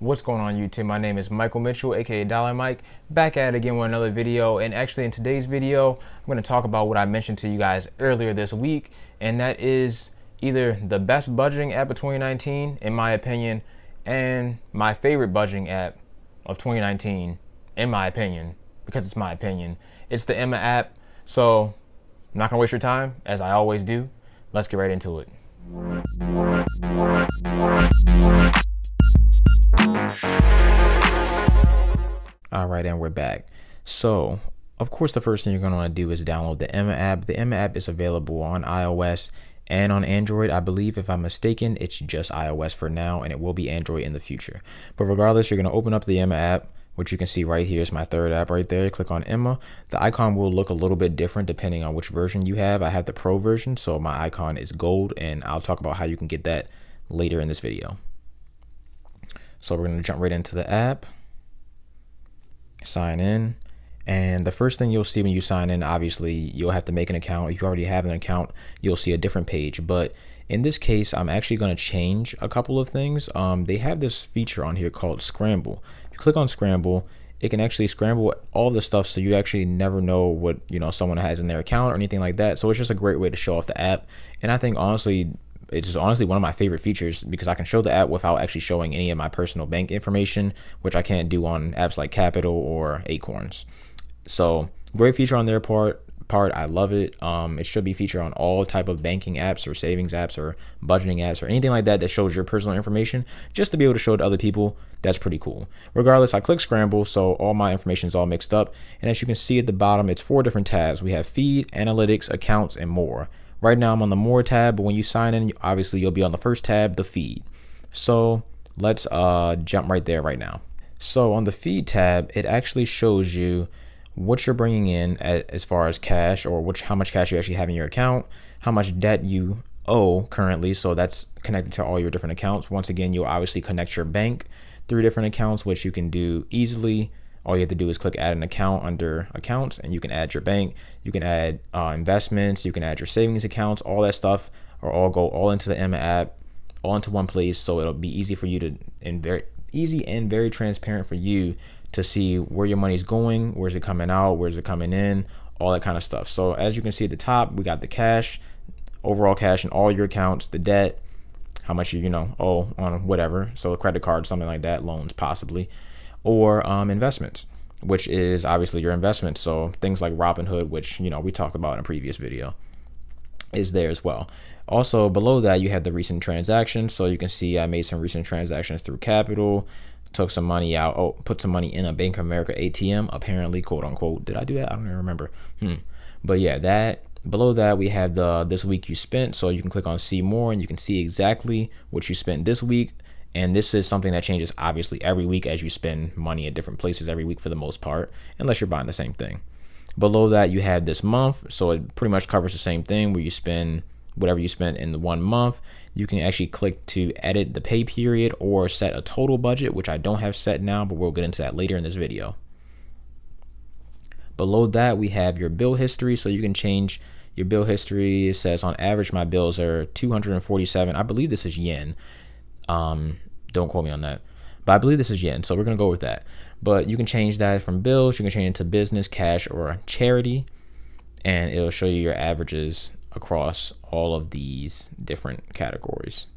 What's going on YouTube? My name is Michael Mitchell, aka Dollar Mike, back at it again with another video. And actually in today's video, I'm going to talk about what I mentioned to you guys earlier this week, and that is either the best budgeting app of 2019, in my opinion, and my favorite budgeting app of 2019, in my opinion, because it's my opinion. It's the Emma app. So I'm not going to waste your time, as I always do. Let's get right into it. All right, and we're back. So, of course, the first thing you're going to want to do is download the Emma app. The Emma app is available on iOS and on Android. I believe, if I'm mistaken, it's just iOS for now, and it will be Android in the future. But regardless, you're going to open up the Emma app, which you can see right here is my third app right there. Click on Emma. The icon will look a little bit different depending on which version you have. I have the Pro version, so my icon is gold, and I'll talk about how you can get that later in this video. So we're going to jump right into the app. Sign in, and the first thing you'll see when you sign in, obviously you'll have to make an account. If you already have an account, you'll see a different page, but in this case I'm actually going to change a couple of things. They have this feature on here called Scramble. If you click on Scramble, it can actually scramble all the stuff, so you actually never know what someone has in their account or anything like that. So it's just a great way to show off the app, and I think honestly it's honestly one of my favorite features because I can show the app without actually showing any of my personal bank information, which I can't do on apps like Qapital or Acorns. So great feature on their part. I love it. It should be featured on all type of banking apps or savings apps or budgeting apps or anything like that that shows your personal information, just to be able to show it to other people. That's pretty cool. Regardless, I click Scramble, so all my information is all mixed up. And as you can see at the bottom, it's 4 different tabs. We have Feed, Analytics, Accounts, and More. Right now I'm on the More tab, but when you sign in, obviously you'll be on the first tab, the Feed. So let's jump right there right now. So on the Feed tab, it actually shows you what you're bringing in as far as cash, or how much cash you actually have in your account, how much debt you owe currently. So that's connected to all your different accounts. Once again, you'll obviously connect your bank through different accounts, which you can do easily. All you have to do is click add an account under accounts, and you can add your bank, you can add investments, you can add your savings accounts, all that stuff, or all go all into the Emma app, all into one place. So it'll be easy for you to, and very transparent for you to see where your money's going, where's it coming out, where's it coming in, all that kind of stuff. So as you can see at the top, we got the cash, overall cash in all your accounts, the debt, how much you owe on whatever, so a credit card, something like that, loans possibly, or investments, which is obviously your investments. So things like Robinhood, which we talked about in a previous video, is there as well. Also below that, you have the recent transactions. So you can see I made some recent transactions through Qapital, took some money out, put some money in a Bank of America ATM, apparently, quote unquote. Did I do that? I don't even remember. But yeah, that below that we have the this week you spent. So you can click on see more, and you can see exactly what you spent this week. And this is something that changes obviously every week as you spend money at different places every week for the most part, unless you're buying the same thing. Below that, you have this month. So it pretty much covers the same thing, where you spend whatever you spent in the 1 month. You can actually click to edit the pay period or set a total budget, which I don't have set now, but we'll get into that later in this video. Below that, we have your bill history. So you can change your bill history. It says on average, my bills are 247. I believe this is yen. Don't quote me on that, but I believe this is yen, so we're gonna go with that. But you can change that from bills, you can change it to business, cash, or charity, and it'll show you your averages across all of these different categories.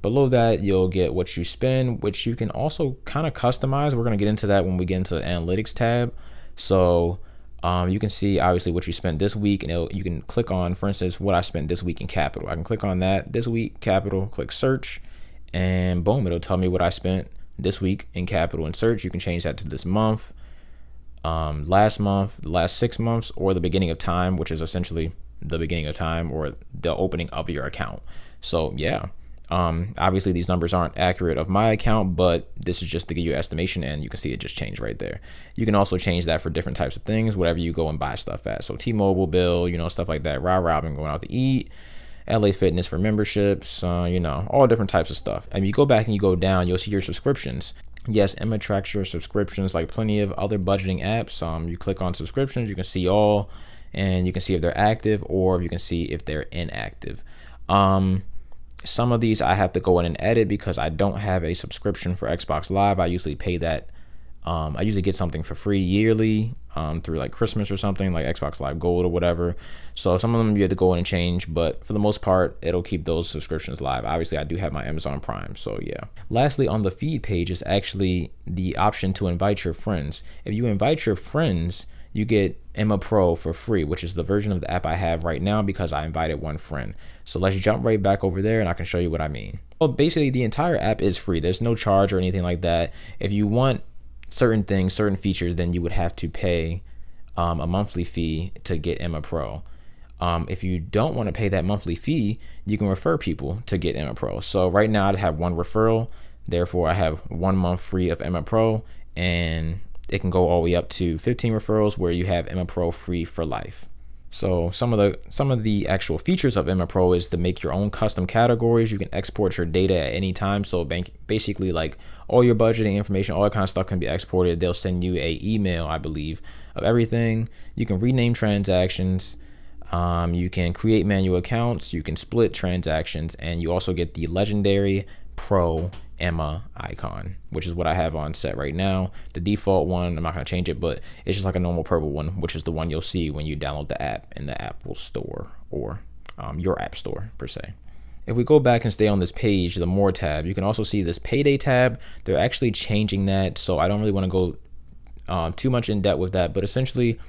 Below that, you'll get what you spend, which you can also kind of customize. We're gonna get into that when we get into the analytics tab. So you can see obviously what you spent this week, and you can click on, for instance, what I spent this week in Qapital. I can click on that, this week Qapital, click search, and boom, it'll tell me what I spent this week in Qapital and search. You can change that to this month, last month, the last 6 months, or the beginning of time, which is essentially the beginning of time or the opening of your account. So yeah, obviously these numbers aren't accurate of my account, but this is just to give you an estimation, and you can see it just changed right there. You can also change that for different types of things, whatever you go and buy stuff at. So T-Mobile bill, stuff like that, Robin going out to eat, LA Fitness for memberships, all different types of stuff. And you go back and you go down, you'll see your subscriptions. Yes, Emma tracks your subscriptions like plenty of other budgeting apps. You click on subscriptions, you can see all, and you can see if they're active or you can see if they're inactive. Some of these I have to go in and edit because I don't have a subscription for Xbox Live. I usually pay that. I usually get something for free yearly through like Christmas or something, like Xbox Live Gold or whatever. So some of them you have to go in and change, but for the most part, it'll keep those subscriptions live. Obviously, I do have my Amazon Prime, so yeah. Lastly, on the feed page is actually the option to invite your friends. If you invite your friends, you get Emma Pro for free, which is the version of the app I have right now because I invited one friend. So let's jump right back over there and I can show you what I mean. Well, basically the entire app is free. There's no charge or anything like that. If you want certain things, certain features, then you would have to pay a monthly fee to get Emma Pro. If you don't want to pay that monthly fee, you can refer people to get Emma Pro. So right now I have one referral, therefore I have 1 month free of Emma Pro, and it can go all the way up to 15 referrals where you have Emma Pro free for life. So some of the actual features of Emma Pro is to make your own custom categories. You can export your data at any time. So basically like all your budgeting information, all that kind of stuff can be exported. They'll send you a email, I believe, of everything. You can rename transactions. You can create manual accounts. You can split transactions, and you also get the legendary Pro Emma icon, which is what I have on set right now. The default one, I'm not going to change it, but it's just like a normal purple one, which is the one you'll see when you download the app in the Apple Store or your app store per se. If we go back and stay on this page, the More tab, you can also see this Payday tab. They're actually changing that, so I don't really want to go too much in depth with that, but essentially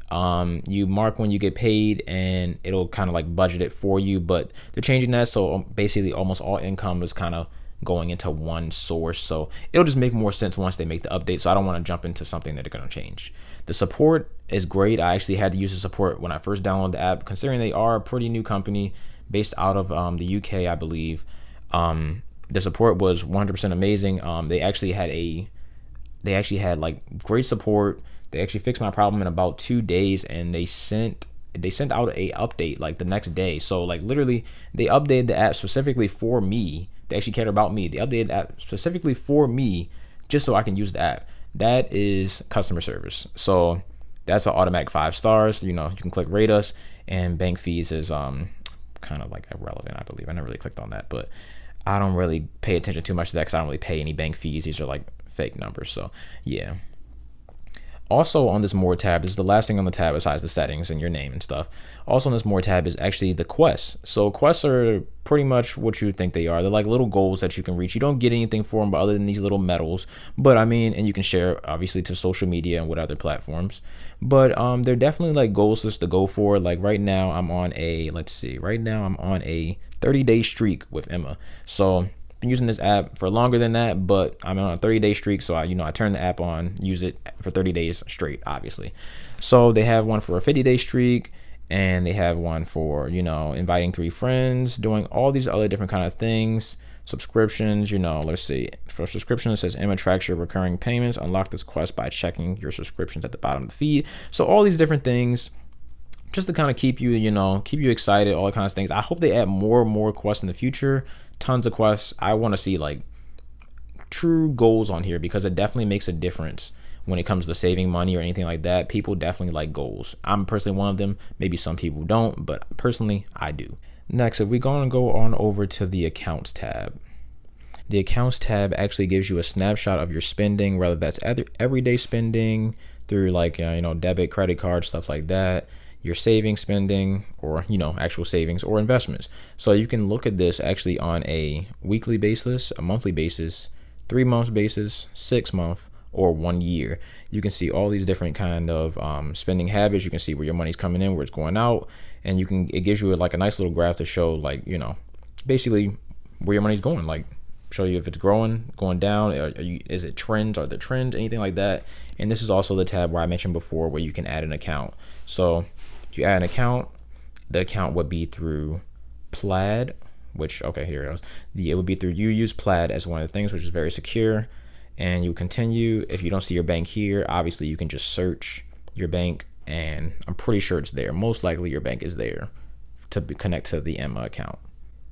you mark when you get paid and it'll kind of like budget it for you, but they're changing that, so basically almost all income is kind of going into one source, so it'll just make more sense once they make the update. So I don't want to jump into something that they're going to change. The support is great. I actually had to use the support when I first downloaded the app, considering they are a pretty new company based out of the UK, I believe. The support was 100% amazing. They actually had like great support. They actually fixed my problem in about 2 days, and they sent out a update like the next day. So like literally they updated the app specifically for me. They actually cared about me. They updated the app specifically for me just so I can use the app. That is customer service. So that's an automatic 5 stars. You know, you can click rate us, and bank fees is kind of like irrelevant, I believe. I never really clicked on that, but I don't really pay attention too much to that because I don't really pay any bank fees. These are like fake numbers. So yeah. Also on this More tab, this is the last thing on the tab besides the settings and your name and stuff. Also on this More tab is actually the quests. So quests are pretty much what you think they are. They're like little goals that you can reach. You don't get anything for them but other than these little medals. But I mean, and you can share obviously to social media and what other platforms. But they're definitely like goals just to go for. Like right now I'm on a 30-day streak with Emma. So been using this app for longer than that, but I'm on a 30-day streak, so I turn the app on, use it for 30 days straight, obviously. So they have one for a 50-day streak, and they have one for inviting 3 friends, doing all these other different kind of things. Subscriptions, let's see. For subscription, it says Emma tracks your recurring payments. Unlock this quest by checking your subscriptions at the bottom of the feed. So all these different things, just to kind of keep you excited, all kinds of things. I hope they add more and more quests in the future. Tons of quests. I want to see like true goals on here because it definitely makes a difference when it comes to saving money or anything like that. People definitely like goals. I'm personally one of them. Maybe some people don't, but personally I do. Next, if we go on over to the accounts tab. The accounts tab actually gives you a snapshot of your spending, whether that's everyday spending through like debit, credit card, stuff like that. Your savings, spending, or actual savings or investments. So you can look at this actually on a weekly basis, a monthly basis, 3 months basis, 6 month, or 1 year. You can see all these different kind of spending habits. You can see where your money's coming in, where it's going out, and it gives you like a nice little graph to show like basically where your money's going. Like show you if it's growing, going down, is it trends, are there trends, anything like that. And this is also the tab where I mentioned before where you can add an account. So if you add an account, the account would be through Plaid, which, okay, here it goes. It would be through you use Plaid as one of the things, which is very secure. And you continue. If you don't see your bank here, obviously you can just search your bank, and I'm pretty sure it's there. Most likely your bank is there to connect to the Emma account.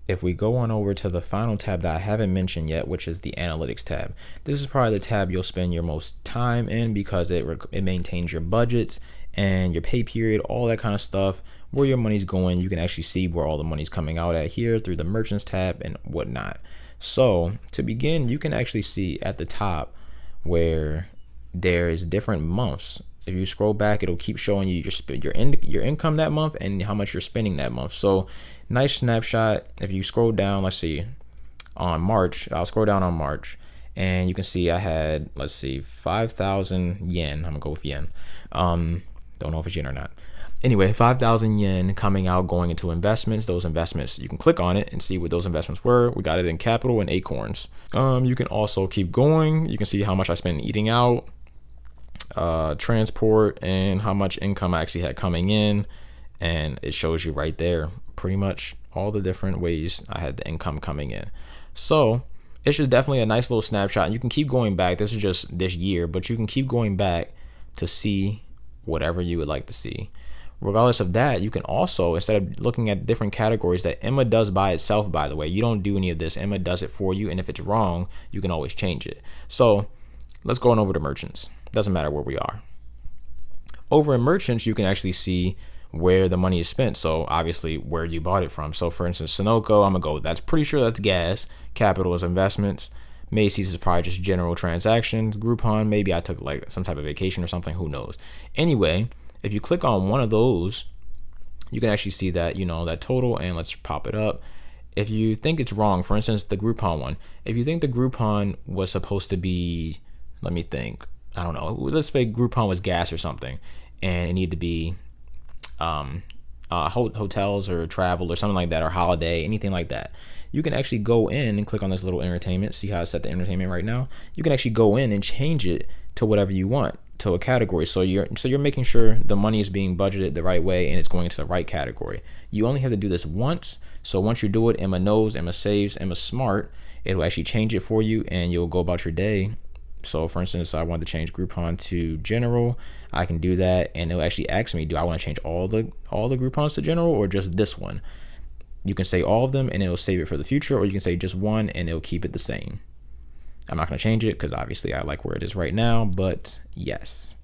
If we go on over to the final tab that I haven't mentioned yet, which is the analytics tab. This is probably the tab you'll spend your most time in because it maintains your budgets and your pay period, all that kind of stuff, where your money's going. You can actually see where all the money's coming out at here through the merchants tab and whatnot. So to begin, you can actually see at the top where there is different months. If you scroll back, it'll keep showing you your income that month and how much you're spending that month. So nice snapshot. If you scroll down, let's see, on March, I'll scroll down on March, and you can see I had, let's see, 5,000 yen. I'm gonna go with yen. Don't know if it's yen or not. Anyway, 5,000 yen coming out, going into investments. Those investments, you can click on it and see what those investments were. We got it in Qapital and Acorns. You can also keep going. You can see how much I spent eating out, transport, and how much income I actually had coming in. And it shows you right there pretty much all the different ways I had the income coming in. So it's just definitely a nice little snapshot. You can keep going back. This is just this year, but you can keep going back to see whatever you would like to see. Regardless of that, you can also, instead of looking at different categories that Emma does by itself, by the way, you don't do any of this. Emma does it for you. And if it's wrong, you can always change it. So let's go on over to merchants. Doesn't matter where we are. Over in merchants, you can actually see where the money is spent. So obviously where you bought it from. So for instance, Sunoco, I'm gonna go, that's pretty sure that's gas. Qapital is investments. Macy's is probably just general transactions. Groupon, maybe I took like some type of vacation or something, who knows. Anyway, if you click on one of those, you can actually see that, that total, and let's pop it up. If you think it's wrong, for instance, the Groupon one, if you think the Groupon was supposed to be, let me think, I don't know, let's say Groupon was gas or something, and it needed to be hotels or travel or something like that, or holiday, anything like that. You can actually go in and click on this little entertainment. See how I set the entertainment right now? You can actually go in and change it to whatever you want, to a category. So you're making sure the money is being budgeted the right way and it's going into the right category. You only have to do this once. So once you do it, Emma knows, Emma saves, Emma's smart. It'll actually change it for you and you'll go about your day. So for instance, I wanted to change Groupon to general. I can do that, and it'll actually ask me, do I want to change all the Groupons to general or just this one? You can say all of them and it'll save it for the future, or you can say just one and it'll keep it the same. I'm not going to change it because obviously I like where it is right now, but yes.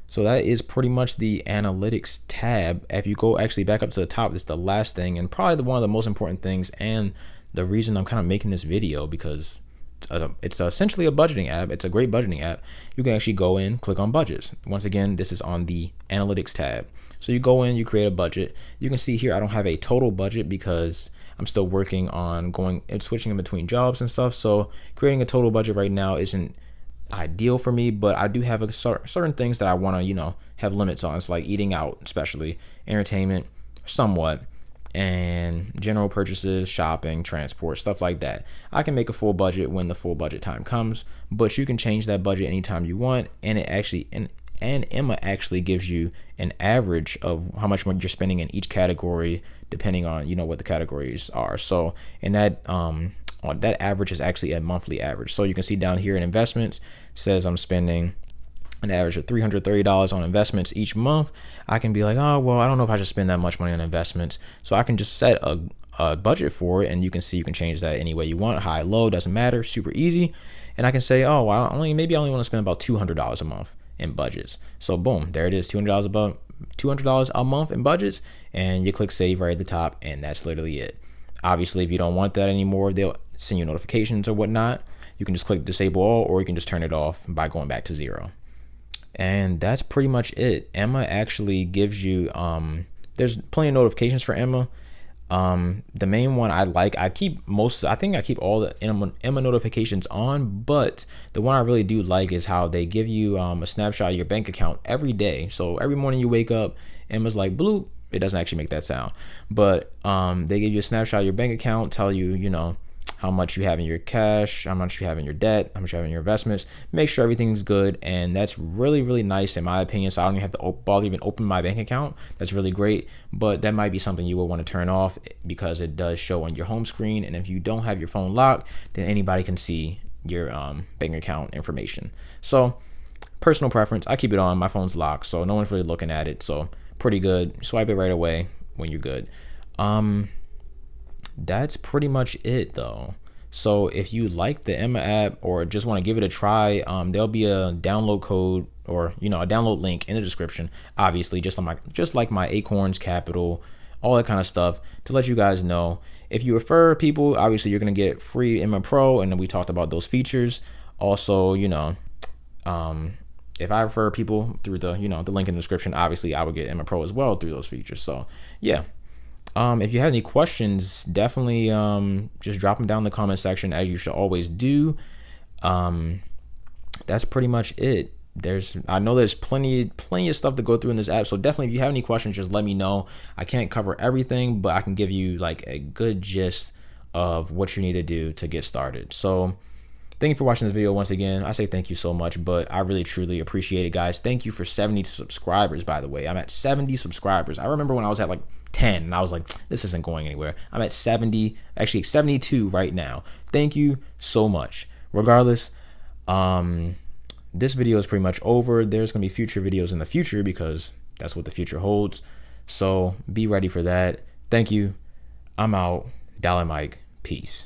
So that is pretty much the analytics tab. If you go actually back up to the top, this is the last thing and probably one of the most important things, and the reason I'm kind of making this video, because it's essentially a budgeting app. It's a great budgeting app. You can actually go in, click on budgets. Once again, this is on the analytics tab. So you go in, you create a budget. You can see here I don't have a total budget because I'm still working on going and switching in between jobs and stuff. So creating a total budget right now isn't ideal for me, but I do have certain things that I want to, have limits on. It's like eating out, especially entertainment, somewhat, and general purchases, shopping, transport, stuff like that. I can make a full budget when the full budget time comes, but you can change that budget anytime you want, and it actually and Emma actually gives you an average of how much money you're spending in each category, depending on what the categories are. So in that that average is actually a monthly average. So you can see down here in investments, says I'm spending an average of $330 on investments each month. I can be like, oh, well, I don't know if I should spend that much money on investments. So I can just set a budget for it, and you can see you can change that any way you want. High, low, doesn't matter, super easy. And I can say, oh, well, maybe I only want to spend about $200 a month in budgets. So boom, there it is, $200 a month in budgets, and you click save right at the top, and that's literally it. Obviously, if you don't want that anymore, they'll send you notifications or whatnot. You can just click disable all, or you can just turn it off by going back to 0. And that's pretty much it. Emma actually gives you there's plenty of notifications for Emma. The main one I think I keep all the Emma notifications on, but the one I really do like is how they give you a snapshot of your bank account every day. So every morning you wake up, Emma's like bloop. It doesn't actually make that sound, but they give you a snapshot of your bank account, tell you how much you have in your cash, how much you have in your debt, how much you have in your investments. Make sure everything's good, and that's really, really nice in my opinion. So I don't even have to bother even open my bank account. That's really great, but that might be something you will want to turn off because it does show on your home screen, and if you don't have your phone locked, then anybody can see your bank account information. So personal preference, I keep it on. My phone's locked, so no one's really looking at it. So pretty good. Swipe it right away when you're good. That's pretty much it though. So if you like the Emma app or just want to give it a try, there'll be a download code or a download link in the description. Obviously, just like my Acorns, Qapital, all that kind of stuff to let you guys know. If you refer people, obviously you're gonna get free Emma Pro, and then we talked about those features. Also, if I refer people through the the link in the description, obviously I would get Emma Pro as well through those features. So yeah. If you have any questions, definitely just drop them down in the comment section, as you should always do. That's pretty much it. I know there's plenty of stuff to go through in this app, so definitely if you have any questions, just let me know. I can't cover everything, but I can give you like a good gist of what you need to do to get started. So thank you for watching this video once again. I say thank you so much, but I really truly appreciate it, guys. Thank you for 70 subscribers, by the way. I'm at 70 subscribers. I remember when I was at like 10 and I was like, this isn't going anywhere. I'm at 70, actually 72 right now. Thank you so much. Regardless, this video is pretty much over. There's gonna be future videos in the future because that's what the future holds. So be ready for that. Thank you. I'm out. Dollar Mike. Peace.